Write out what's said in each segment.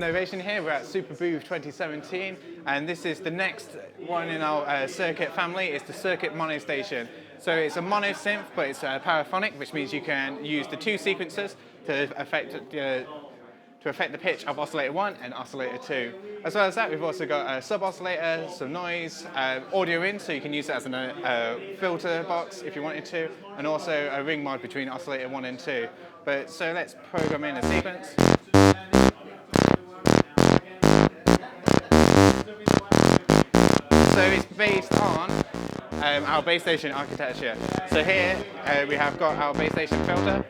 Novation here. We're at Superbooth 2017, and this is the next one in our circuit family. It's the circuit mono station. So it's a mono synth, but it's paraphonic, which means you can use the two sequencers to affect the pitch of oscillator 1 and oscillator 2. As well as that, we've also got a sub-oscillator, some noise, audio in, so you can use it as a filter box if you wanted to, and also a ring mod between oscillator 1 and 2. But so let's program in a sequence. So it's based on our base station architecture. So here we have got our base station filter.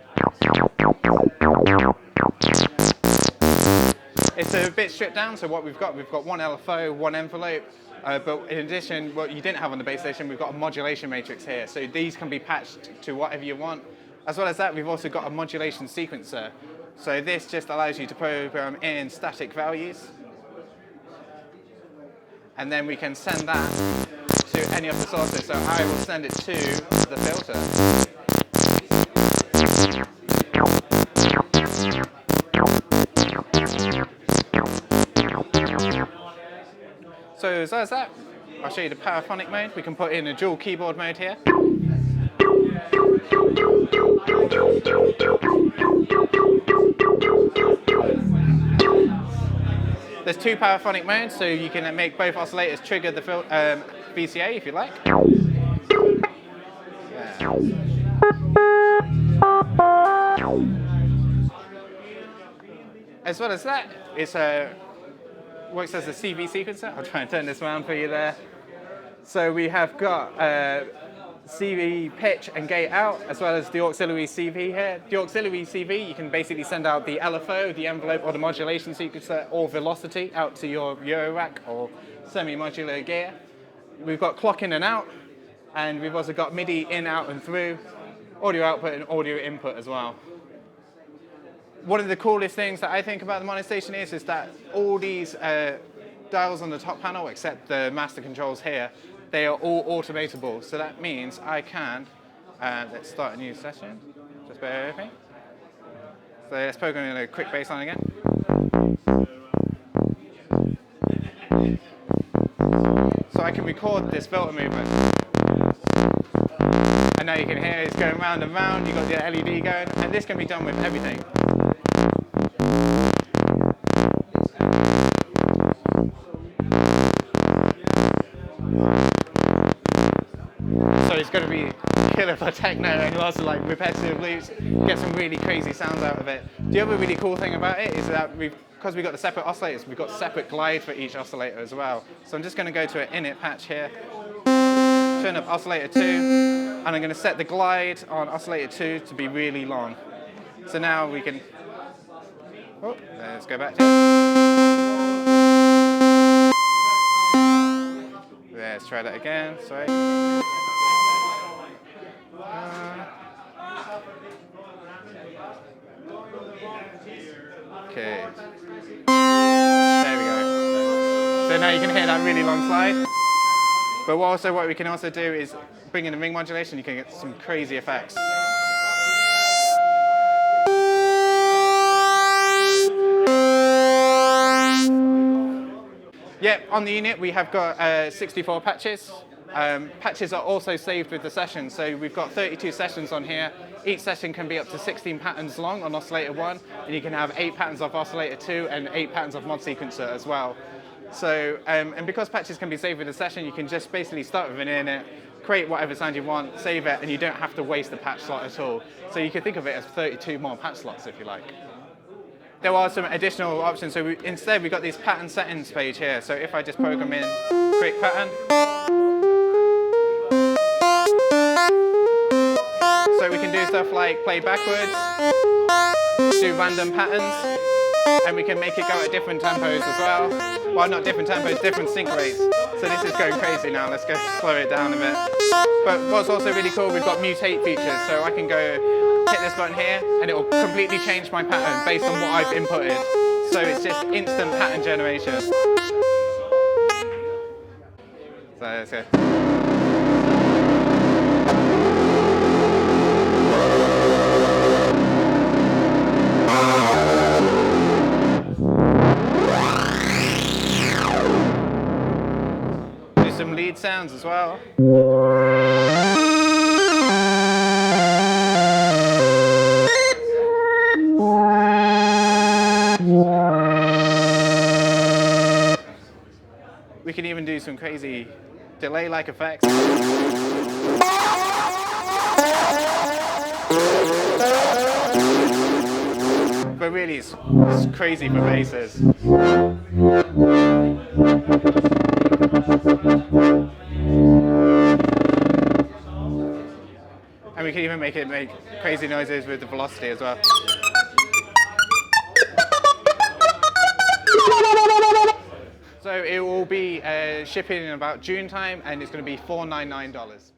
It's a bit stripped down, so what we've got one LFO, one envelope, but in addition, what you didn't have on the base station, we've got a modulation matrix here. So these can be patched to whatever you want. As well as that, we've also got a modulation sequencer. So this just allows you to program in static values. And then we can send that to any of the sources. So I will send it to the filter. So as well as that, I'll show you the paraphonic mode. We can put in a dual keyboard mode here. There's two paraphonic modes, so you can make both oscillators trigger the VCA if you like. Yeah. As well as that, it's works as a CV sequencer. I'll try and turn this around for you there. So we have got CV pitch and gate out, as well as the auxiliary CV here. The auxiliary CV, you can basically send out the LFO, the envelope, or the modulation sequencer, or velocity out to your Euro rack or semi-modular gear. We've got clock in and out, and we've also got MIDI in, out, and through, audio output and audio input as well. One of the coolest things that I think about the mono station is that all these dials on the top panel, except the master controls here, they are all automatable. So that means I can, let's start a new session, just bear with me. So let's program in a quick bass line again. So I can record this filter movement. And now you can hear it's going round and round, you've got the LED going, and this can be done with everything. So it's going to be killer for techno, and also like repetitive loops, get some really crazy sounds out of it. The other really cool thing about it is that because we've got the separate oscillators, we've got separate glide for each oscillator as well. So I'm just going to go to an init patch here, turn up oscillator 2, and I'm going to set the glide on oscillator 2 to be really long. So now we can, oh, let's go back to it. Let's try that again, sorry. Okay. There we go. So now you can hear that really long slide. But what we can also do is bring in the ring modulation, you can get some crazy effects. Yep, on the unit we have got 64 patches. Patches are also saved with the session, so we've got 32 sessions on here. Each session can be up to 16 patterns long on oscillator 1, and you can have 8 patterns of oscillator 2 and 8 patterns of mod sequencer as well. So, and because patches can be saved with the session, you can just basically start with an init, create whatever sound you want, save it, and you don't have to waste a patch slot at all. So you can think of it as 32 more patch slots if you like. There are some additional options. So instead we've got this pattern settings page here. So if I just program in quick pattern. So we can do stuff like play backwards, do random patterns, and we can make it go at different tempos as well. Well, not different tempos, different sync rates. So this is going crazy now. Let's go slow it down a bit. But what's also really cool, we've got mutate features. So I can go hit this button here, and it will completely change my pattern based on what I've inputted. So it's just instant pattern generation. So let's go. sounds as well. We can even do some crazy delay-like effects. But really, it's crazy for basses. And we can even make it make crazy noises with the velocity as well. So it will be shipping in about June time, and it's going to be $499.